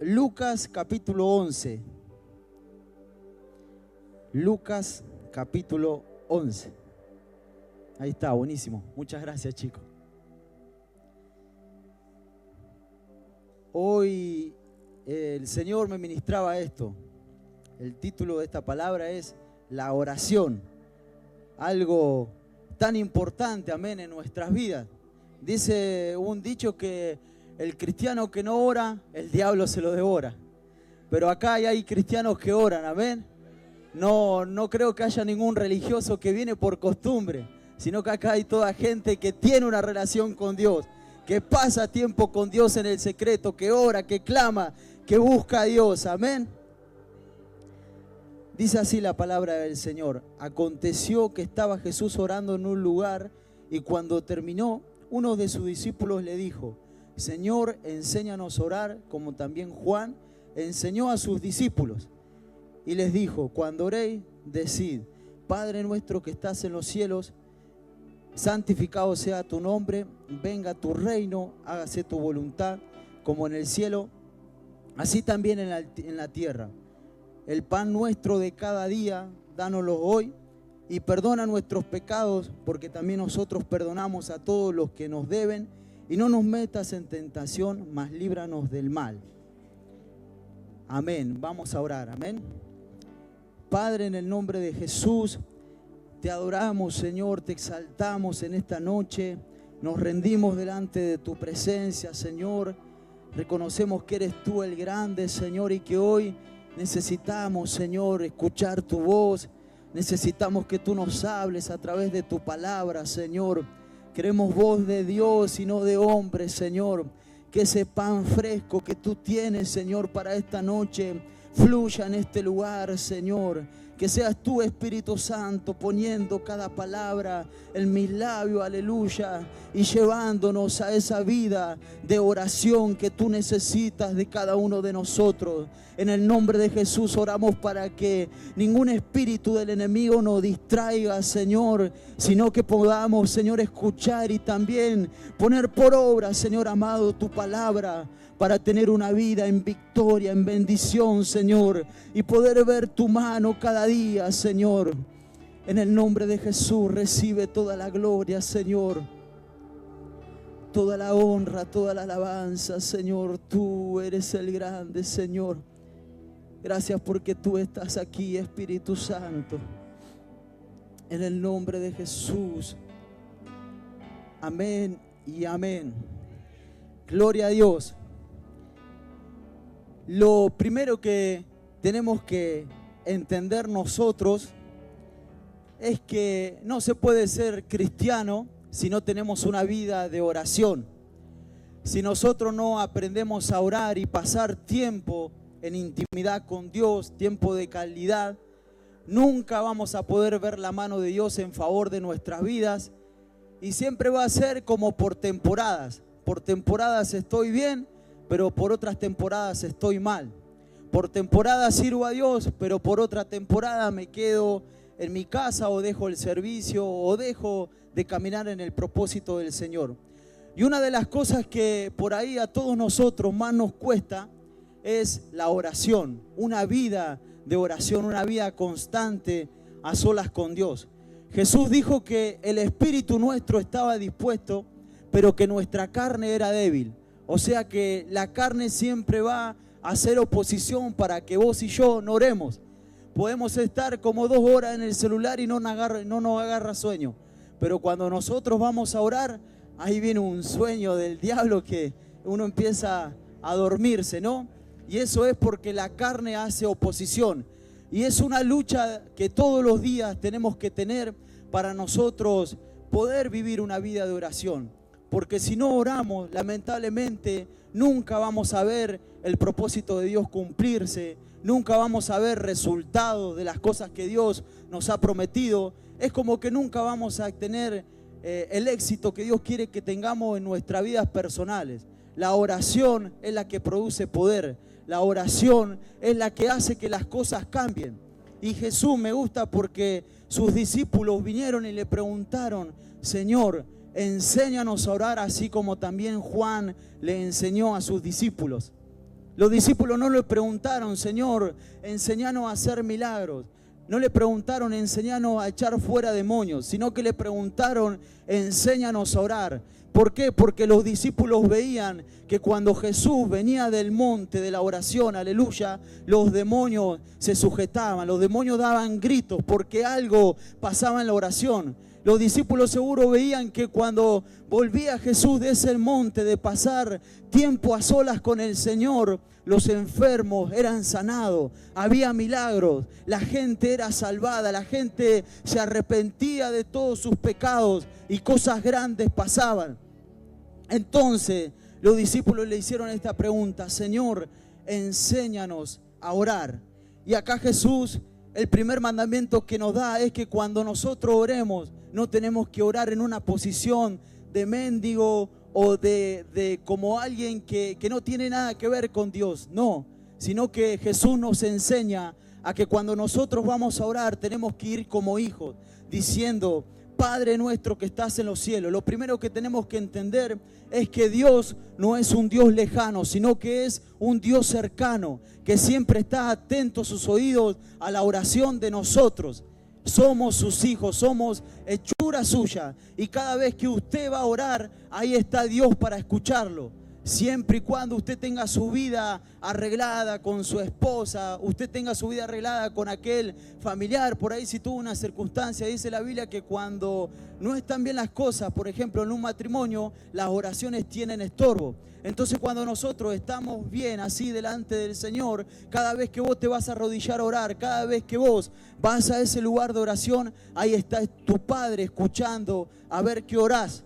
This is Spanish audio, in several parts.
Lucas capítulo 11. Lucas capítulo 11. Ahí está, buenísimo. Muchas gracias, chicos. Hoy el Señor me ministraba esto. El título de esta palabra es la oración. Algo tan importante, amén, en nuestras vidas. Dice un dicho que el cristiano que no ora, el diablo se lo devora. Pero acá hay cristianos que oran, amén. No creo que haya ningún religioso que viene por costumbre, sino que acá hay toda gente que tiene una relación con Dios, que pasa tiempo con Dios en el secreto, que ora, que clama, que busca a Dios, amén. Dice así la palabra del Señor: aconteció que estaba Jesús orando en un lugar, y cuando terminó, uno de sus discípulos le dijo: Señor, enséñanos a orar, como también Juan enseñó a sus discípulos. Y les dijo: cuando oréis, decid: Padre nuestro que estás en los cielos, santificado sea tu nombre, venga tu reino, hágase tu voluntad, como en el cielo, así también en la tierra. El pan nuestro de cada día, dánoslo hoy, y perdona nuestros pecados, porque también nosotros perdonamos a todos los que nos deben, y no nos metas en tentación, mas líbranos del mal. Amén. Vamos a orar, amén. Padre, en el nombre de Jesús, te adoramos, Señor, te exaltamos en esta noche, nos rendimos delante de tu presencia, Señor. Reconocemos que eres tú el grande, Señor, y que hoy necesitamos, Señor, escuchar tu voz. Necesitamos que tú nos hables a través de tu palabra, Señor. Queremos voz de Dios y no de hombre, Señor. Que ese pan fresco que tú tienes, Señor, para esta noche fluya en este lugar, Señor. Que seas tú, Espíritu Santo, poniendo cada palabra en mis labios, aleluya, y llevándonos a esa vida de oración que tú necesitas de cada uno de nosotros. En el nombre de Jesús oramos para que ningún espíritu del enemigo nos distraiga, Señor, sino que podamos, Señor, escuchar y también poner por obra, Señor amado, tu palabra, para tener una vida en victoria, en bendición, Señor, y poder ver tu mano cada día, Señor. En el nombre de Jesús recibe toda la gloria, Señor, toda la honra, toda la alabanza, Señor. Tú eres el grande, Señor. Gracias porque tú estás aquí, Espíritu Santo. En el nombre de Jesús. Amén y amén. Gloria a Dios. Lo primero que tenemos que entender nosotros es que no se puede ser cristiano si no tenemos una vida de oración. Si nosotros no aprendemos a orar y pasar tiempo en intimidad con Dios, tiempo de calidad, nunca vamos a poder ver la mano de Dios en favor de nuestras vidas, y siempre va a ser como por temporadas. Por temporadas estoy bien, pero por otras temporadas estoy mal. Por temporadas sirvo a Dios, pero por otra temporada me quedo en mi casa, o dejo el servicio, o dejo de caminar en el propósito del Señor. Y una de las cosas que por ahí a todos nosotros más nos cuesta es la oración, una vida de oración, una vida constante a solas con Dios. Jesús dijo que el espíritu nuestro estaba dispuesto, pero que nuestra carne era débil. O sea que la carne siempre va a hacer oposición para que vos y yo no oremos. Podemos estar como 2 horas en el celular y no nos agarra sueño. Pero cuando nosotros vamos a orar, ahí viene un sueño del diablo que uno empieza a dormirse, ¿no? Y eso es porque la carne hace oposición. Y es una lucha que todos los días tenemos que tener para nosotros poder vivir una vida de oración. Porque si no oramos, lamentablemente, nunca vamos a ver el propósito de Dios cumplirse, nunca vamos a ver resultados de las cosas que Dios nos ha prometido. Es como que nunca vamos a tener el éxito que Dios quiere que tengamos en nuestras vidas personales. La oración es la que produce poder, la oración es la que hace que las cosas cambien. Y Jesús me gusta porque sus discípulos vinieron y le preguntaron: Señor, enséñanos a orar así como también Juan le enseñó a sus discípulos. Los discípulos no le preguntaron, Señor, enséñanos a hacer milagros. No le preguntaron, enséñanos a echar fuera demonios, sino que le preguntaron, enséñanos a orar. ¿Por qué? Porque los discípulos veían que cuando Jesús venía del monte de la oración, aleluya, los demonios se sujetaban, los demonios daban gritos porque algo pasaba en la oración. Los discípulos seguro veían que cuando volvía Jesús de ese monte, de pasar tiempo a solas con el Señor, los enfermos eran sanados, había milagros, la gente era salvada, la gente se arrepentía de todos sus pecados y cosas grandes pasaban. Entonces los discípulos le hicieron esta pregunta, Señor, enséñanos a orar. Y acá Jesús, el primer mandamiento que nos da es que cuando nosotros oremos, no tenemos que orar en una posición de mendigo o de como alguien que no tiene nada que ver con Dios. No, sino que Jesús nos enseña a que cuando nosotros vamos a orar tenemos que ir como hijos, diciendo, Padre nuestro que estás en los cielos. Lo primero que tenemos que entender es que Dios no es un Dios lejano, sino que es un Dios cercano, que siempre está atento a sus oídos a la oración de nosotros. Somos sus hijos, somos hechura suya. Y cada vez que usted va a orar, ahí está Dios para escucharlo. Siempre y cuando usted tenga su vida arreglada con su esposa, usted tenga su vida arreglada con aquel familiar, por ahí si tuvo una circunstancia, dice la Biblia que cuando no están bien las cosas, por ejemplo en un matrimonio, las oraciones tienen estorbo. Entonces cuando nosotros estamos bien así delante del Señor, cada vez que vos te vas a arrodillar a orar, cada vez que vos vas a ese lugar de oración, ahí está tu Padre escuchando a ver qué orás.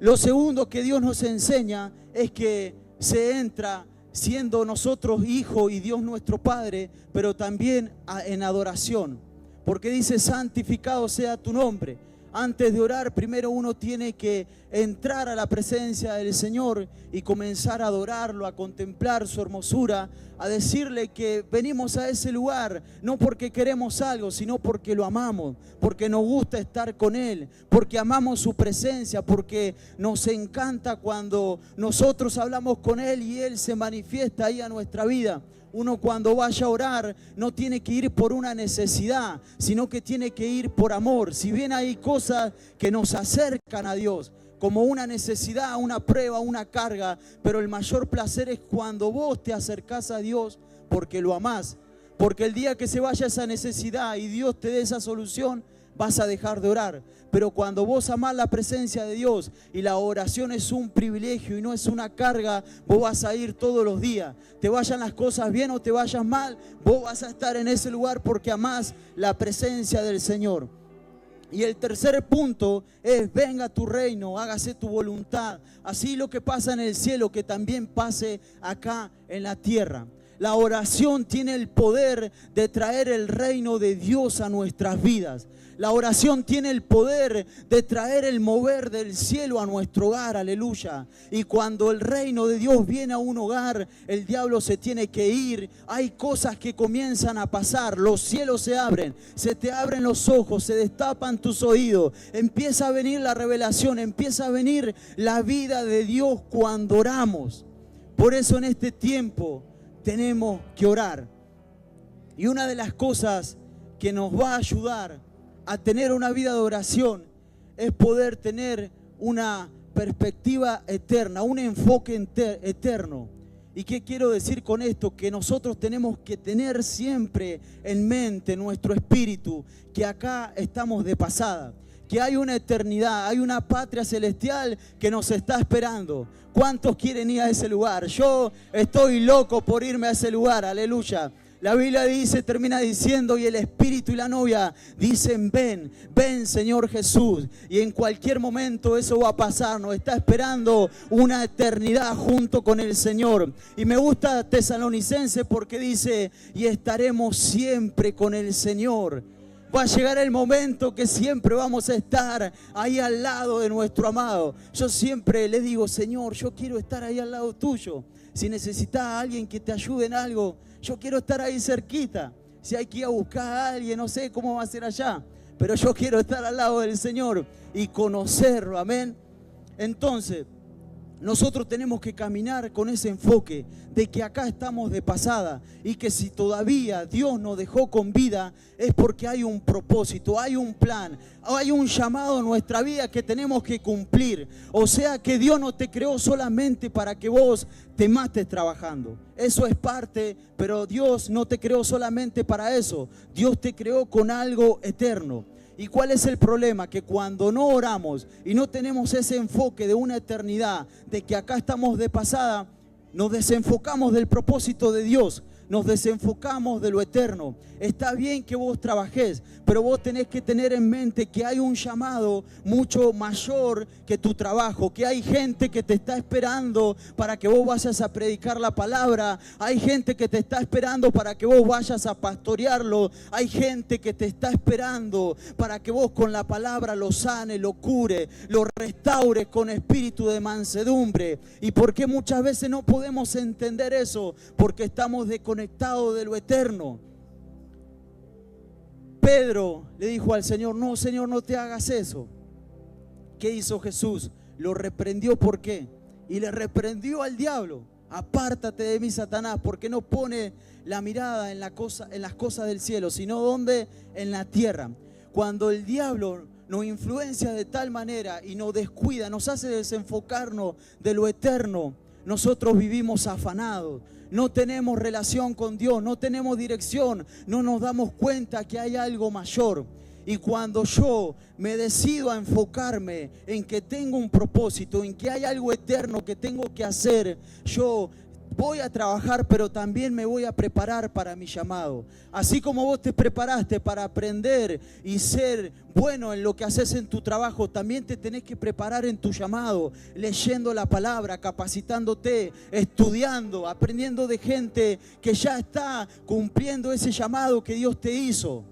Lo segundo que Dios nos enseña es que se entra siendo nosotros hijos y Dios nuestro Padre, pero también en adoración. Porque dice, santificado sea tu nombre. Antes de orar, primero uno tiene que entrar a la presencia del Señor y comenzar a adorarlo, a contemplar su hermosura, a decirle que venimos a ese lugar no porque queremos algo, sino porque lo amamos, porque nos gusta estar con Él, porque amamos su presencia, porque nos encanta cuando nosotros hablamos con Él y Él se manifiesta ahí a nuestra vida. Uno cuando vaya a orar no tiene que ir por una necesidad, sino que tiene que ir por amor. Si bien hay cosas que nos acercan a Dios, como una necesidad, una prueba, una carga, pero el mayor placer es cuando vos te acercás a Dios porque lo amás. Porque el día que se vaya esa necesidad y Dios te dé esa solución, vas a dejar de orar. Pero cuando vos amás la presencia de Dios y la oración es un privilegio y no es una carga, vos vas a ir todos los días. Te vayan las cosas bien o te vayan mal, vos vas a estar en ese lugar porque amás la presencia del Señor. Y el tercer punto es, venga tu reino, hágase tu voluntad. Así lo que pasa en el cielo, que también pase acá en la tierra. La oración tiene el poder de traer el reino de Dios a nuestras vidas. La oración tiene el poder de traer el mover del cielo a nuestro hogar, aleluya. Y cuando el reino de Dios viene a un hogar, el diablo se tiene que ir. Hay cosas que comienzan a pasar, los cielos se abren, se te abren los ojos, se destapan tus oídos. Empieza a venir la revelación, empieza a venir la vida de Dios cuando oramos. Por eso en este tiempo tenemos que orar. Y una de las cosas que nos va a ayudar a tener una vida de oración es poder tener una perspectiva eterna, un enfoque eterno. ¿Y qué quiero decir con esto? Que nosotros tenemos que tener siempre en mente nuestro espíritu, que acá estamos de pasada, que hay una eternidad, hay una patria celestial que nos está esperando. ¿Cuántos quieren ir a ese lugar? Yo estoy loco por irme a ese lugar, aleluya. La Biblia dice, termina diciendo, y el Espíritu y la novia dicen, ven, ven Señor Jesús. Y en cualquier momento eso va a pasar, nos está esperando una eternidad junto con el Señor. Y me gusta Tesalonicenses porque dice, y estaremos siempre con el Señor. Va a llegar el momento que siempre vamos a estar ahí al lado de nuestro amado. Yo siempre le digo, Señor, yo quiero estar ahí al lado tuyo. Si necesitas a alguien que te ayude en algo, yo quiero estar ahí cerquita. Si hay que ir a buscar a alguien, no sé cómo va a ser allá, pero yo quiero estar al lado del Señor y conocerlo, amén. Entonces, nosotros tenemos que caminar con ese enfoque de que acá estamos de pasada y que si todavía Dios nos dejó con vida es porque hay un propósito, hay un plan, hay un llamado en nuestra vida que tenemos que cumplir. O sea que Dios no te creó solamente para que vos te mates trabajando. Eso es parte, pero Dios no te creó solamente para eso. Dios te creó con algo eterno. ¿Y cuál es el problema? Que cuando no oramos y no tenemos ese enfoque de una eternidad, de que acá estamos de pasada, nos desenfocamos del propósito de Dios, nos desenfocamos de lo eterno. Está bien que vos trabajes, pero vos tenés que tener en mente que hay un llamado mucho mayor que tu trabajo, que hay gente que te está esperando para que vos vayas a predicar la palabra, hay gente que te está esperando para que vos vayas a pastorearlo, hay gente que te está esperando para que vos con la palabra lo sane, lo cure, lo restaures con espíritu de mansedumbre. ¿Y por qué muchas veces no podemos entender eso? Porque estamos desconectados de lo eterno. Pedro le dijo al Señor: no, Señor, no te hagas eso. ¿Qué hizo Jesús? Lo reprendió. ¿Por qué? Y le reprendió al diablo: apártate de mí, Satanás, porque no pone la mirada en las cosas del cielo, sino ¿dónde? En la tierra. Cuando el diablo nos influencia de tal manera y nos descuida, nos hace desenfocarnos de lo eterno, nosotros vivimos afanados. No tenemos relación con Dios, no tenemos dirección, no nos damos cuenta que hay algo mayor. Y cuando yo me decido a enfocarme en que tengo un propósito, en que hay algo eterno que tengo que hacer, yo voy a trabajar, pero también me voy a preparar para mi llamado. Así como vos te preparaste para aprender y ser bueno en lo que haces en tu trabajo, también te tenés que preparar en tu llamado, leyendo la palabra, capacitándote, estudiando, aprendiendo de gente que ya está cumpliendo ese llamado que Dios te hizo.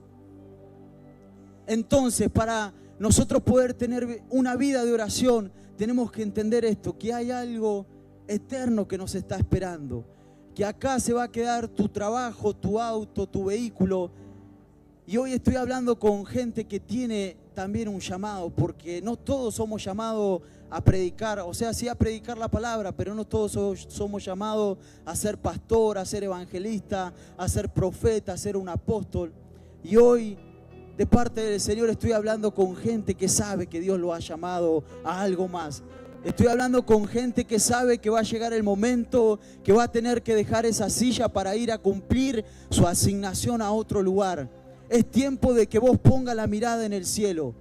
Entonces, para nosotros poder tener una vida de oración, tenemos que entender esto, que hay algo eterno que nos está esperando, que acá se va a quedar tu trabajo, tu auto, tu vehículo. Y hoy estoy hablando con gente que tiene también un llamado, porque no todos somos llamados a predicar, o sea, sí a predicar la palabra, pero no todos somos llamados a ser pastor, a ser evangelista, a ser profeta, a ser un apóstol. Y hoy, de parte del Señor, estoy hablando con gente que sabe que Dios lo ha llamado a algo más. Estoy hablando con gente que sabe que va a llegar el momento que va a tener que dejar esa silla para ir a cumplir su asignación a otro lugar. Es tiempo de que vos pongas la mirada en el cielo.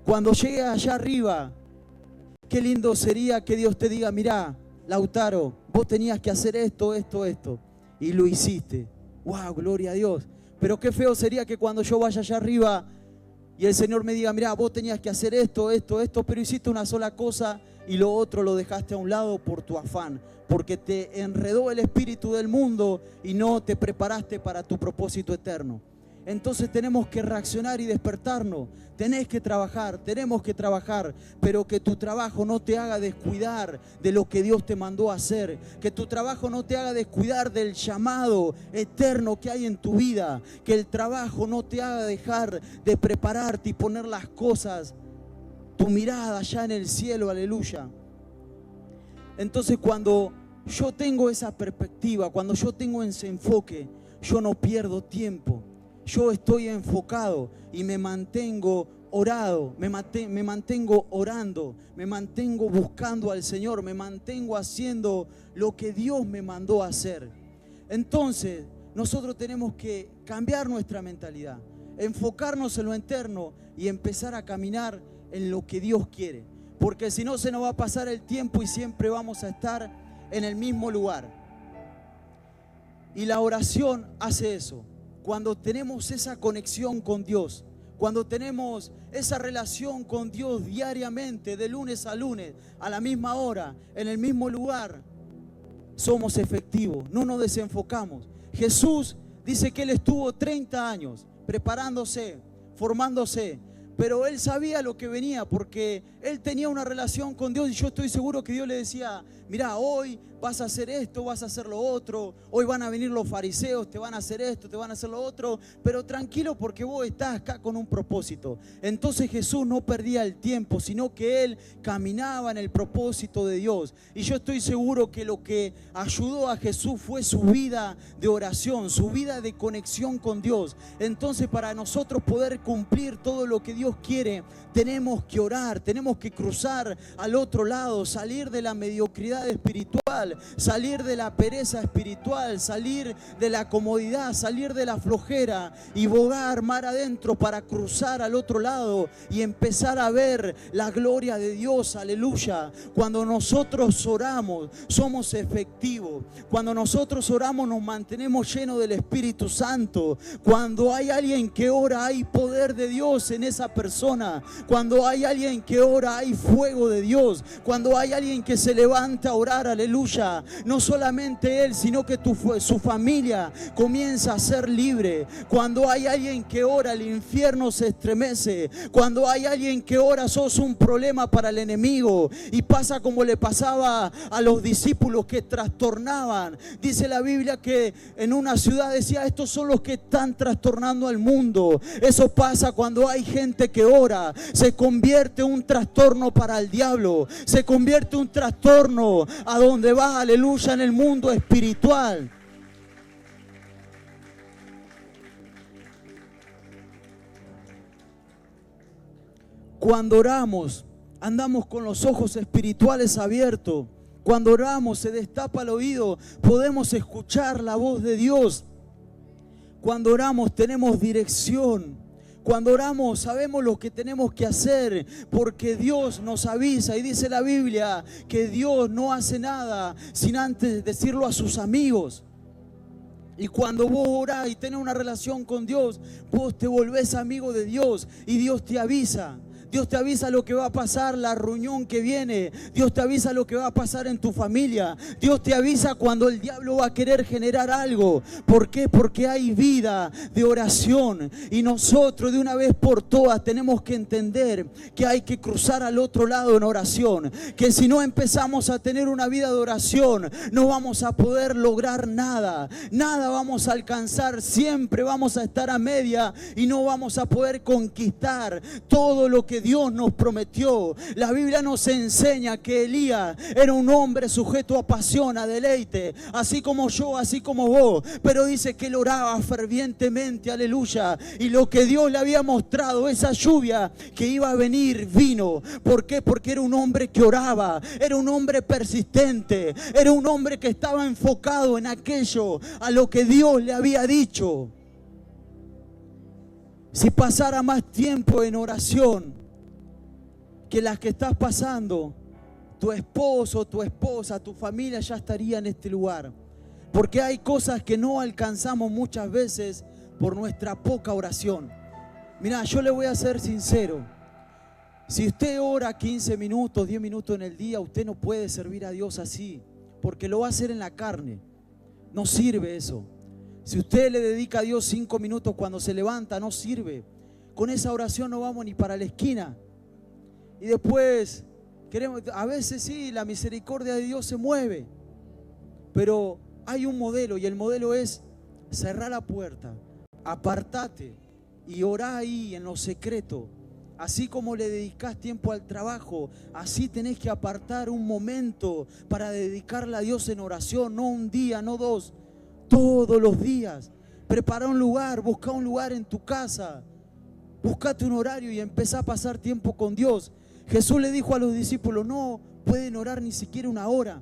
Cuando llegues allá arriba, qué lindo sería que Dios te diga: mirá, Lautaro, vos tenías que hacer esto, esto, esto, y lo hiciste. ¡Wow! Gloria a Dios. Pero qué feo sería que cuando yo vaya allá arriba y el Señor me diga: mirá, vos tenías que hacer esto, esto, esto, pero hiciste una sola cosa y lo otro lo dejaste a un lado por tu afán, porque te enredó el espíritu del mundo y no te preparaste para tu propósito eterno. Entonces tenemos que reaccionar y despertarnos. Tenés que trabajar, tenemos que trabajar, pero que tu trabajo no te haga descuidar de lo que Dios te mandó a hacer. Que tu trabajo no te haga descuidar del llamado eterno que hay en tu vida. Que el trabajo no te haga dejar de prepararte y poner las cosas, tu mirada allá en el cielo, aleluya. Entonces cuando yo tengo esa perspectiva, cuando yo tengo ese enfoque, yo no pierdo tiempo. Yo estoy enfocado y me mantengo orando, me mantengo orando, me mantengo buscando al Señor, me mantengo haciendo lo que Dios me mandó a hacer. Entonces, nosotros tenemos que cambiar nuestra mentalidad, enfocarnos en lo eterno y empezar a caminar en lo que Dios quiere. Porque si no, se nos va a pasar el tiempo y siempre vamos a estar en el mismo lugar. Y la oración hace eso. Cuando tenemos esa conexión con Dios, cuando tenemos esa relación con Dios diariamente, de lunes a lunes, a la misma hora, en el mismo lugar, somos efectivos, no nos desenfocamos. Jesús dice que Él estuvo 30 años preparándose, formándose, Pero él sabía lo que venía porque él tenía una relación con Dios y yo estoy seguro que Dios le decía, mirá, hoy vas a hacer esto, vas a hacer lo otro, hoy van a venir los fariseos, te van a hacer esto, te van a hacer lo otro, pero tranquilo porque vos estás acá con un propósito. Entonces Jesús no perdía el tiempo, sino que él caminaba en el propósito de Dios. Y yo estoy seguro que lo que ayudó a Jesús fue su vida de oración, su vida de conexión con Dios. Entonces, para nosotros poder cumplir todo lo que Dios quiere, tenemos que orar, tenemos que cruzar al otro lado, salir de la mediocridad espiritual, salir de la pereza espiritual, salir de la comodidad, salir de la flojera y bogar mar adentro para cruzar al otro lado y empezar a ver la gloria de Dios. Aleluya. Cuando nosotros oramos, somos efectivos. Cuando nosotros oramos, nos mantenemos llenos del Espíritu Santo. Cuando hay alguien que ora, hay poder de Dios en esa persona. Cuando hay alguien que ora, hay fuego de Dios. Cuando hay alguien que se levanta a orar, aleluya, no solamente él, sino que su familia comienza a ser libre. Cuando hay alguien que ora, el infierno se estremece. Cuando hay alguien que ora, sos un problema para el enemigo. Y pasa como le pasaba a los discípulos que trastornaban. Dice la Biblia que en una ciudad decía, estos son los que están trastornando al mundo. Eso pasa cuando hay gente que ora. Se convierte un trastorno para el diablo. Se convierte un trastorno a donde va, aleluya, en el mundo espiritual. Cuando oramos, andamos con los ojos espirituales abiertos. Cuando oramos, se destapa el oído, podemos escuchar la voz de Dios. Cuando oramos, tenemos dirección. Cuando oramos, sabemos lo que tenemos que hacer, porque Dios nos avisa. Y dice la Biblia que Dios no hace nada sin antes decirlo a sus amigos. Y cuando vos orás y tenés una relación con Dios, vos te volvés amigo de Dios y Dios te avisa. Dios te avisa lo que va a pasar, la reunión que viene. Dios te avisa lo que va a pasar en tu familia. Dios te avisa cuando el diablo va a querer generar algo. ¿Por qué? Porque hay vida de oración. Y nosotros de una vez por todas tenemos que entender que hay que cruzar al otro lado en oración. Que si no empezamos a tener una vida de oración, no vamos a poder lograr nada. Nada vamos a alcanzar. Siempre vamos a estar a media y no vamos a poder conquistar todo lo que Dios nos prometió. La Biblia nos enseña que Elías era un hombre sujeto a pasión, a deleite, así como yo, así como vos, pero dice que él oraba fervientemente, aleluya, y lo que Dios le había mostrado, esa lluvia que iba a venir, vino. ¿Por qué? Porque era un hombre que oraba, era un hombre persistente, era un hombre que estaba enfocado en aquello a lo que Dios le había dicho. Si pasara más tiempo en oración que las que estás pasando, tu esposo, tu esposa, tu familia ya estaría en este lugar. Porque hay cosas que no alcanzamos muchas veces por nuestra poca oración. Mirá, yo le voy a ser sincero. Si usted ora 15 minutos, 10 minutos en el día, usted no puede servir a Dios así, porque lo va a hacer en la carne. No sirve eso. Si usted le dedica a Dios 5 minutos cuando se levanta, no sirve. Con esa oración no vamos ni para la esquina. Y después, a veces sí, la misericordia de Dios se mueve. Pero hay un modelo y el modelo es cerrar la puerta, apartate y orá ahí en lo secreto. Así como le dedicás tiempo al trabajo, así tenés que apartar un momento para dedicarle a Dios en oración, no un día, no dos, todos los días. Prepara un lugar, busca un lugar en tu casa, buscate un horario y empezá a pasar tiempo con Dios. Jesús le dijo a los discípulos, no pueden orar ni siquiera una hora.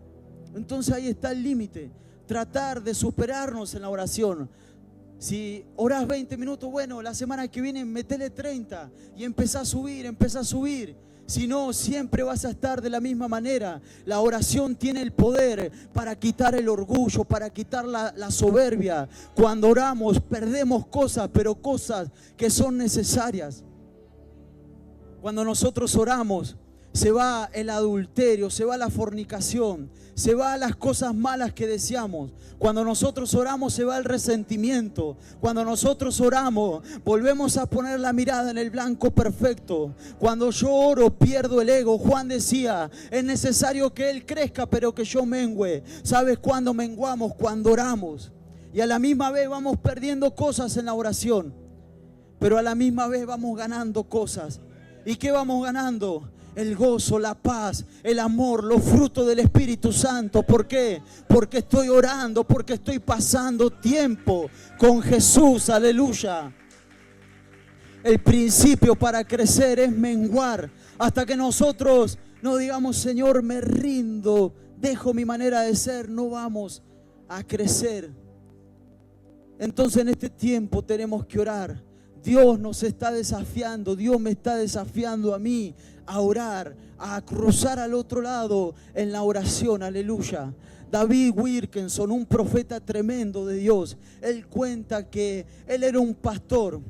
Entonces ahí está el límite, tratar de superarnos en la oración. Si orás 20 minutos, bueno, la semana que viene metele 30 y empezá a subir. Si no, siempre vas a estar de la misma manera. La oración tiene el poder para quitar el orgullo, para quitar la soberbia. Cuando oramos perdemos cosas, pero cosas que son necesarias. Cuando nosotros oramos, se va el adulterio, se va la fornicación, se va las cosas malas que deseamos. Cuando nosotros oramos se va el resentimiento. Cuando nosotros oramos volvemos a poner la mirada en el blanco perfecto. Cuando yo oro pierdo el ego. Juan decía, es necesario que Él crezca pero que yo mengüe. ¿Sabes cuándo menguamos? Cuando oramos. Y a la misma vez vamos perdiendo cosas en la oración, pero a la misma vez vamos ganando cosas. ¿Y qué vamos ganando? El gozo, la paz, el amor, los frutos del Espíritu Santo. ¿Por qué? Porque estoy orando, porque estoy pasando tiempo con Jesús. Aleluya. El principio para crecer es menguar. Hasta que nosotros no digamos, Señor, me rindo, dejo mi manera de ser, no vamos a crecer. Entonces en este tiempo tenemos que orar. Dios nos está desafiando, Dios me está desafiando a mí a orar, a cruzar al otro lado en la oración, aleluya. David Wilkerson, un profeta tremendo de Dios, él cuenta que él era un pastor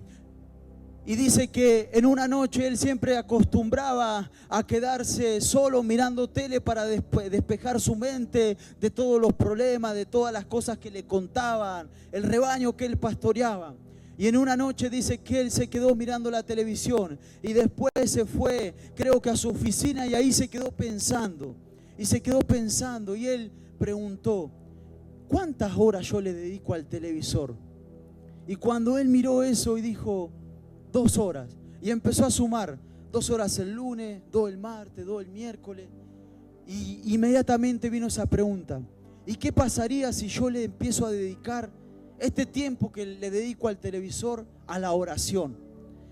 y dice que en una noche él siempre acostumbraba a quedarse solo mirando tele para despejar su mente de todos los problemas, de todas las cosas que le contaban, el rebaño que él pastoreaba. Y en una noche dice que él se quedó mirando la televisión y después se fue, creo que a su oficina, y ahí se quedó pensando. Y se quedó pensando y él preguntó, ¿cuántas horas yo le dedico al televisor? Y cuando él miró eso y dijo, 2 horas. Y empezó a sumar, 2 horas el lunes, 2 el martes, 2 el miércoles. Y inmediatamente vino esa pregunta, ¿y qué pasaría si yo le empiezo a dedicar este tiempo que le dedico al televisor a la oración?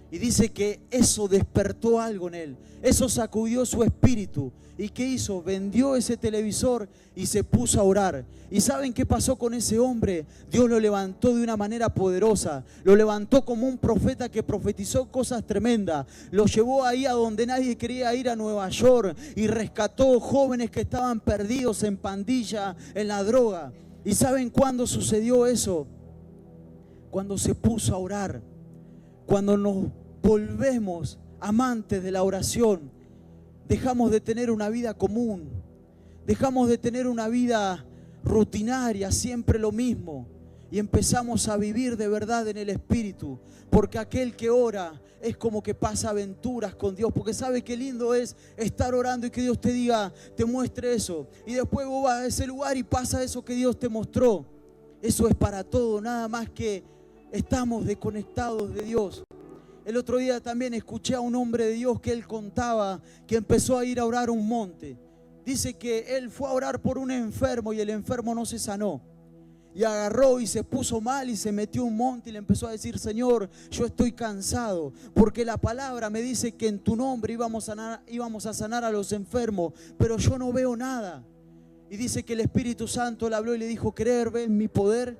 Y dice que eso despertó algo en él, eso sacudió su espíritu. ¿Y qué hizo? Vendió ese televisor y se puso a orar. ¿Y saben qué pasó con ese hombre? Dios lo levantó de una manera poderosa, lo levantó como un profeta que profetizó cosas tremendas, lo llevó ahí a donde nadie quería ir, a Nueva York, y rescató jóvenes que estaban perdidos en pandilla, en la droga. ¿Y saben cuándo sucedió eso? Cuando se puso a orar, cuando nos volvemos amantes de la oración, dejamos de tener una vida común, dejamos de tener una vida rutinaria, siempre lo mismo, y empezamos a vivir de verdad en el Espíritu, porque aquel que ora es como que pasa aventuras con Dios, porque sabe qué lindo es estar orando y que Dios te diga, te muestre eso, y después vos vas a ese lugar y pasa eso que Dios te mostró. Eso es para todo, nada más que estamos desconectados de Dios. El otro día también escuché a un hombre de Dios que él contaba que empezó a ir a orar a un monte. Dice que él fue a orar por un enfermo y el enfermo no se sanó. Y agarró y se puso mal y se metió a un monte y le empezó a decir, Señor, yo estoy cansado, porque la palabra me dice que en tu nombre íbamos a sanar a los enfermos, pero yo no veo nada. Y dice que el Espíritu Santo le habló y le dijo, ¿querer ver mi poder?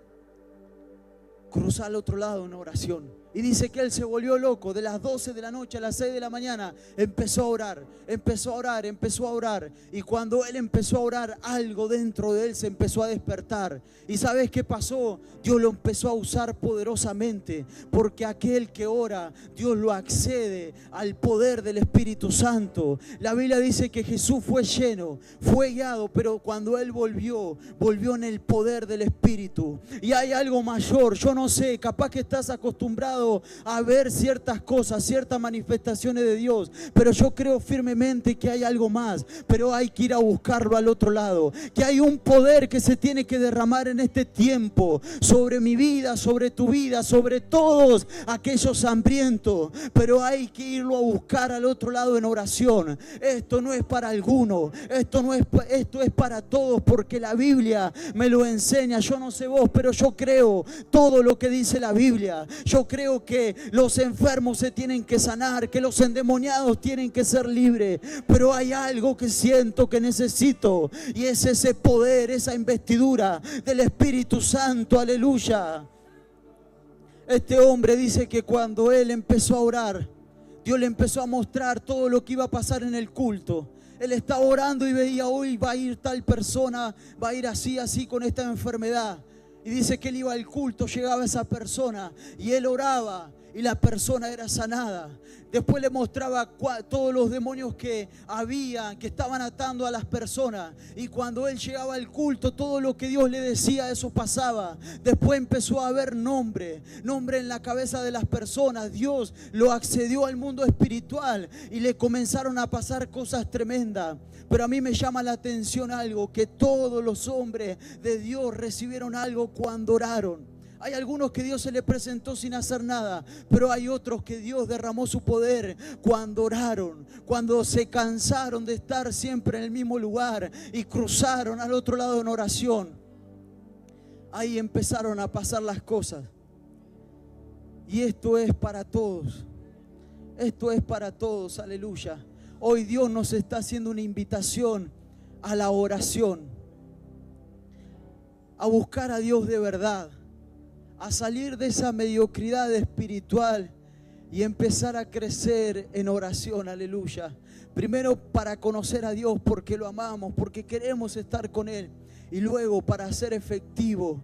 Cruzar al otro lado en oración. Y dice que él se volvió loco. De las 12 de la noche a las 6 de la mañana empezó a orar, empezó a orar, empezó a orar. Y cuando él empezó a orar, algo dentro de él se empezó a despertar. ¿Y sabes qué pasó? Dios lo empezó a usar poderosamente, porque aquel que ora, Dios lo accede al poder del Espíritu Santo. La Biblia dice que Jesús fue lleno, fue guiado, pero cuando él volvió en el poder del Espíritu. Y hay algo mayor, yo no sé, capaz que estás acostumbrado a ver ciertas cosas, ciertas manifestaciones de Dios, pero yo creo firmemente que hay algo más, pero hay que ir a buscarlo al otro lado, que hay un poder que se tiene que derramar en este tiempo, sobre mi vida, sobre tu vida, sobre todos aquellos hambrientos, pero hay que irlo a buscar al otro lado en oración. Esto no es para alguno, esto es para todos, porque la Biblia me lo enseña. Yo no sé vos, pero yo creo todo lo que dice la Biblia. Yo creo que los enfermos se tienen que sanar, que los endemoniados tienen que ser libres, pero hay algo que siento que necesito, y es ese poder, esa investidura del Espíritu Santo. Aleluya. Este hombre dice que cuando él empezó a orar, Dios le empezó a mostrar todo lo que iba a pasar en el culto. Él estaba orando y veía, hoy va a ir tal persona, va a ir así con esta enfermedad. Y dice que él iba al culto, llegaba esa persona y él oraba y la persona era sanada. Después le mostraba todos los demonios que había, que estaban atando a las personas. Y cuando él llegaba al culto, todo lo que Dios le decía, eso pasaba. Después empezó a haber nombre en la cabeza de las personas. Dios lo accedió al mundo espiritual y le comenzaron a pasar cosas tremendas. Pero a mí me llama la atención algo, que todos los hombres de Dios recibieron algo cuando oraron. Hay algunos que Dios se les presentó sin hacer nada, pero hay otros que Dios derramó su poder cuando oraron, cuando se cansaron de estar siempre en el mismo lugar y cruzaron al otro lado en oración. Ahí empezaron a pasar las cosas. Y esto es para todos. Esto es para todos, aleluya. Hoy Dios nos está haciendo una invitación a la oración, a buscar a Dios de verdad, a salir de esa mediocridad espiritual y empezar a crecer en oración, aleluya. Primero para conocer a Dios porque lo amamos, porque queremos estar con Él, y luego para ser efectivo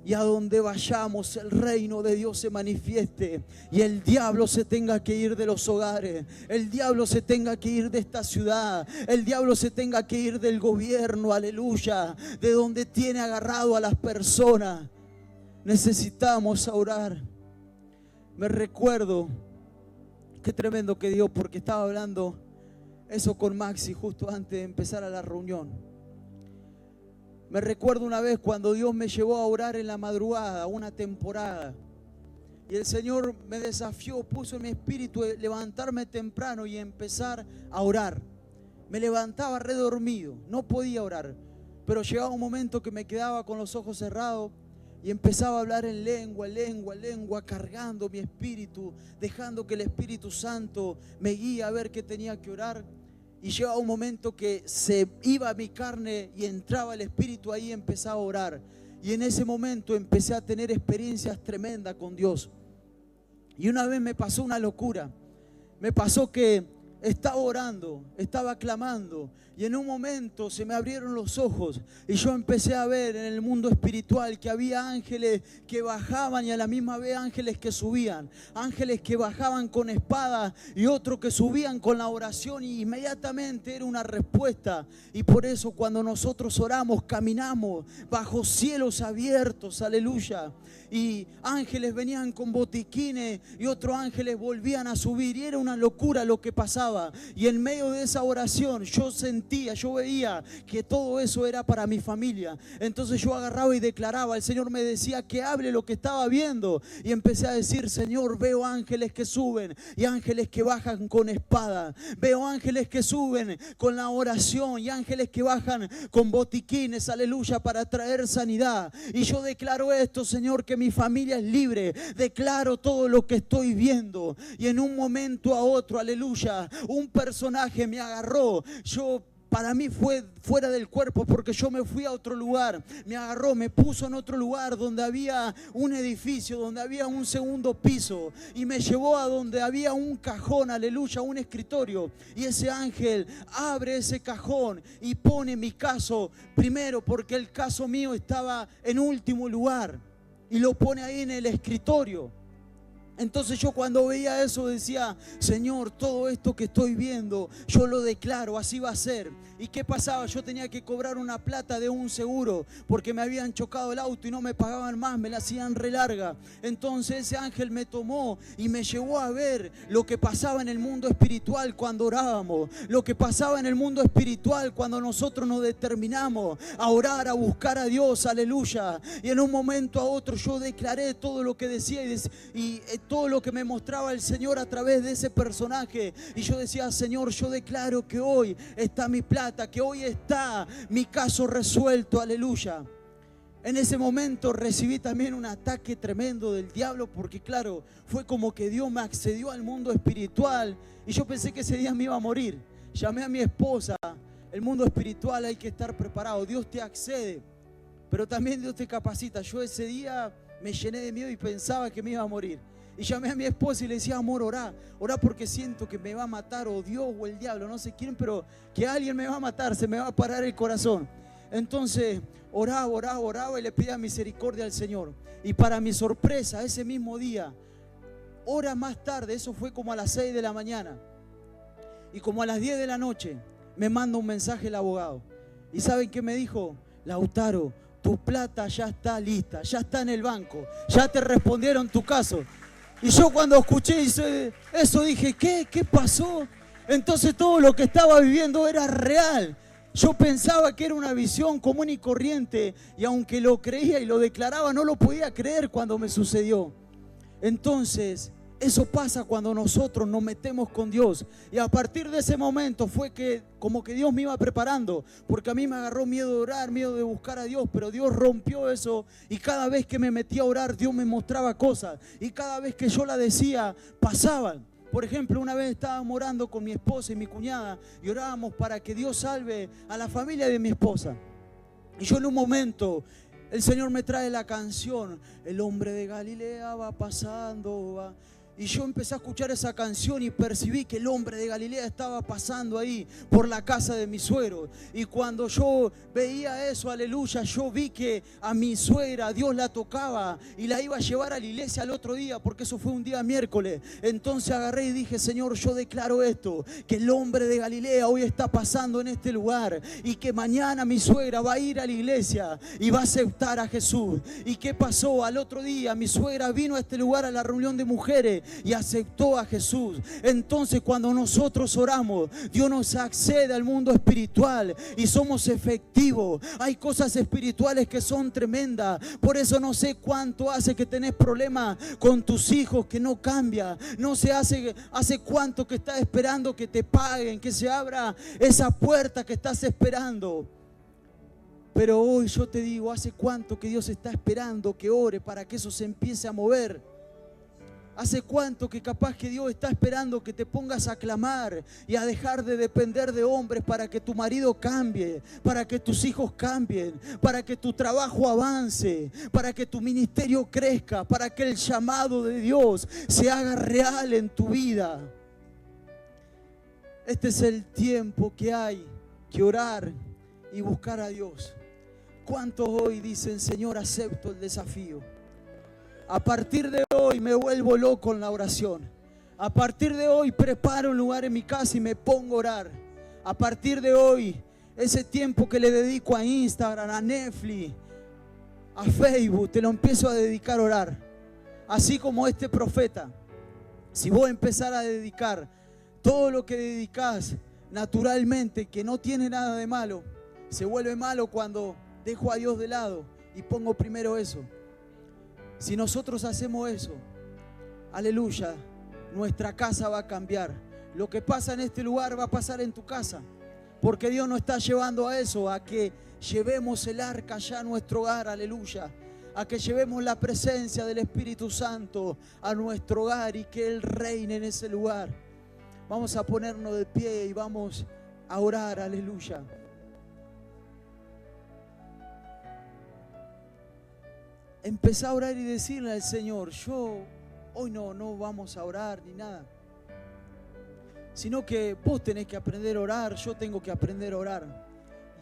y a donde vayamos el reino de Dios se manifieste y el diablo se tenga que ir de los hogares, el diablo se tenga que ir de esta ciudad, el diablo se tenga que ir del gobierno, aleluya, de donde tiene agarrado a las personas. Necesitamos orar. Me recuerdo, qué tremendo que Dios, porque estaba hablando eso con Maxi justo antes de empezar a la reunión. Me recuerdo una vez cuando Dios me llevó a orar en la madrugada, una temporada, y el Señor me desafió, puso en mi espíritu levantarme temprano y empezar a orar. Me levantaba redormido, no podía orar, pero llegaba un momento que me quedaba con los ojos cerrados y empezaba a hablar en lengua, cargando mi espíritu, dejando que el Espíritu Santo me guíe a ver qué tenía que orar. Y llegaba un momento que se iba mi carne y entraba el Espíritu ahí y empezaba a orar. Y en ese momento empecé a tener experiencias tremendas con Dios. Y una vez me pasó una locura. Me pasó que estaba orando, estaba clamando, y en un momento se me abrieron los ojos y yo empecé a ver en el mundo espiritual que había ángeles que bajaban y a la misma vez ángeles que subían, ángeles que bajaban con espada y otros que subían con la oración, y inmediatamente era una respuesta. Y por eso cuando nosotros oramos, caminamos bajo cielos abiertos, aleluya, y ángeles venían con botiquines y otros ángeles volvían a subir, y era una locura lo que pasaba. Y en medio de esa oración yo sentía, yo veía que todo eso era para mi familia. Entonces yo agarraba y declaraba, el Señor me decía que hable lo que estaba viendo, y empecé a decir: Señor, veo ángeles que suben y ángeles que bajan con espada, veo ángeles que suben con la oración y ángeles que bajan con botiquines, aleluya, para traer sanidad. Y yo declaro esto, Señor, que mi familia es libre, declaro todo lo que estoy viendo. Y en un momento a otro, aleluya, un personaje me agarró. Para mí fue fuera del cuerpo porque yo me fui a otro lugar. Me agarró, me puso en otro lugar donde había un edificio, donde había un segundo piso, y me llevó a donde había un cajón, aleluya, un escritorio. Y ese ángel abre ese cajón y pone mi caso primero, porque el caso mío estaba en último lugar, y lo pone ahí en el escritorio. Entonces yo cuando veía eso decía: Señor, todo esto que estoy viendo, yo lo declaro, así va a ser. ¿Y qué pasaba? Yo tenía que cobrar una plata de un seguro porque me habían chocado el auto y no me pagaban más, me la hacían re larga. Entonces ese ángel me tomó y me llevó a ver lo que pasaba en el mundo espiritual cuando orábamos, lo que pasaba en el mundo espiritual cuando nosotros nos determinamos a orar, a buscar a Dios, aleluya. Y en un momento a otro yo declaré todo lo que decía y todo lo que me mostraba el Señor a través de ese personaje. Y yo decía: Señor, yo declaro que hoy está mi plata, que hoy está mi caso resuelto, aleluya. En ese momento recibí también un ataque tremendo del diablo, porque claro, fue como que Dios me accedió al mundo espiritual y yo pensé que ese día me iba a morir. Llamé a mi esposa: el mundo espiritual hay que estar preparado, Dios te accede, pero también Dios te capacita. Yo ese día me llené de miedo y pensaba que me iba a morir. Y llamé a mi esposa y le decía: amor, orá porque siento que me va a matar, o Dios o el diablo, no sé quién, pero que alguien me va a matar, se me va a parar el corazón. Entonces oraba y le pedía misericordia al Señor. Y para mi sorpresa, ese mismo día, horas más tarde, eso fue como a las 6 de la mañana, y como a las 10 de la noche, me manda un mensaje el abogado. ¿Y saben qué me dijo? Lautaro, tu plata ya está lista, ya está en el banco, ya te respondieron tu caso. Y yo cuando escuché eso dije, ¿qué pasó? Entonces todo lo que estaba viviendo era real. Yo pensaba que era una visión común y corriente, y aunque lo creía y lo declaraba, no lo podía creer cuando me sucedió. Entonces, eso pasa cuando nosotros nos metemos con Dios. Y a partir de ese momento fue que como que Dios me iba preparando, porque a mí me agarró miedo de orar, miedo de buscar a Dios, pero Dios rompió eso, y cada vez que me metía a orar, Dios me mostraba cosas, y cada vez que yo la decía, pasaban. Por ejemplo, una vez estábamos orando con mi esposa y mi cuñada, y orábamos para que Dios salve a la familia de mi esposa. Y yo en un momento, el Señor me trae la canción, el hombre de Galilea va pasando, va. Y yo empecé a escuchar esa canción y percibí que el hombre de Galilea estaba pasando ahí por la casa de mi suegro. Y cuando yo veía eso, aleluya, yo vi que a mi suegra Dios la tocaba y la iba a llevar a la iglesia al otro día, porque eso fue un día miércoles. Entonces agarré y dije, Señor, yo declaro esto, que el hombre de Galilea hoy está pasando en este lugar, y que mañana mi suegra va a ir a la iglesia y va a aceptar a Jesús. ¿Y qué pasó? Al otro día mi suegra vino a este lugar, a la reunión de mujeres, y aceptó a Jesús. Entonces cuando nosotros oramos, Dios nos accede al mundo espiritual y somos efectivos. Hay cosas espirituales que son tremendas. Por eso no sé cuánto hace que tenés problemas con tus hijos que no cambia. No sé hace cuánto que estás esperando que te paguen, que se abra esa puerta que estás esperando. Pero hoy yo te digo, hace cuánto que Dios está esperando que ore para que eso se empiece a mover. ¿Hace cuánto que capaz que Dios está esperando que te pongas a clamar y a dejar de depender de hombres para que tu marido cambie, para que tus hijos cambien, para que tu trabajo avance, para que tu ministerio crezca, para que el llamado de Dios se haga real en tu vida? Este es el tiempo que hay que orar y buscar a Dios. ¿Cuántos hoy dicen, Señor, acepto el desafío? A partir de hoy me vuelvo loco en la oración. A partir de hoy preparo un lugar en mi casa y me pongo a orar. A partir de hoy, ese tiempo que le dedico a Instagram, a Netflix, a Facebook, te lo empiezo a dedicar a orar. Así como este profeta. Si vos empezar a dedicar todo lo que dedicás naturalmente, que no tiene nada de malo, se vuelve malo cuando dejo a Dios de lado y pongo primero eso. Si nosotros hacemos eso, aleluya, nuestra casa va a cambiar. Lo que pasa en este lugar va a pasar en tu casa, porque Dios nos está llevando a eso, a que llevemos el arca allá a nuestro hogar, aleluya, a que llevemos la presencia del Espíritu Santo a nuestro hogar y que Él reine en ese lugar. Vamos a ponernos de pie y vamos a orar, aleluya. Empezá a orar y decirle al Señor, hoy no vamos a orar ni nada, sino que vos tenés que aprender a orar, yo tengo que aprender a orar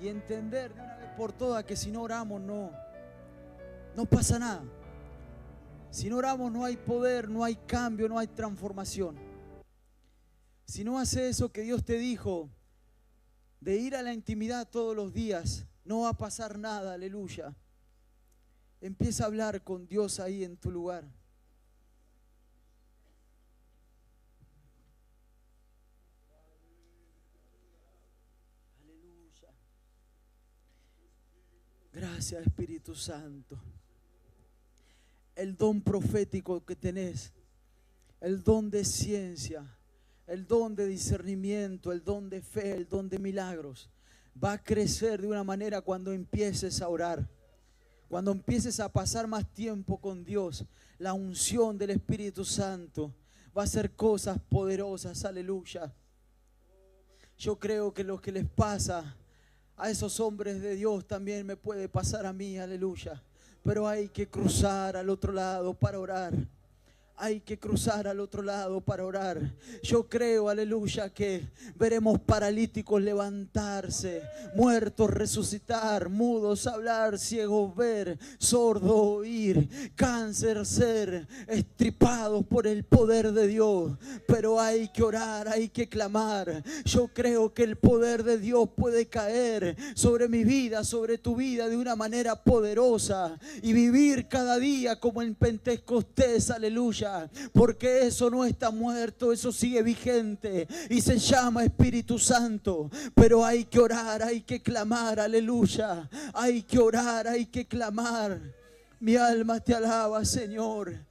y entender de una vez por todas que si no oramos no pasa nada. Si no oramos no hay poder, no hay cambio, no hay transformación. Si no haces eso que Dios te dijo, de ir a la intimidad todos los días, no va a pasar nada, aleluya. Empieza a hablar con Dios ahí en tu lugar. Aleluya. Gracias, Espíritu Santo. El don profético que tenés, el don de ciencia, el don de discernimiento, el don de fe, el don de milagros, va a crecer de una manera cuando empieces a orar. Cuando empieces a pasar más tiempo con Dios, la unción del Espíritu Santo va a hacer cosas poderosas, aleluya. Yo creo que lo que les pasa a esos hombres de Dios también me puede pasar a mí, aleluya. Pero hay que cruzar al otro lado para orar. hay que cruzar al otro lado para orar. Yo creo, aleluya, que veremos paralíticos levantarse, muertos resucitar, mudos hablar, ciegos ver, sordos oír, cáncer ser estripados por el poder de Dios. Pero hay que orar, hay que clamar. Yo creo que el poder de Dios puede caer sobre mi vida, sobre tu vida de una manera poderosa y vivir cada día como en Pentecostés, aleluya. Porque eso no está muerto, eso sigue vigente y se llama Espíritu Santo. Pero hay que orar, hay que clamar, aleluya. Hay que orar, hay que clamar. Mi alma te alaba, Señor.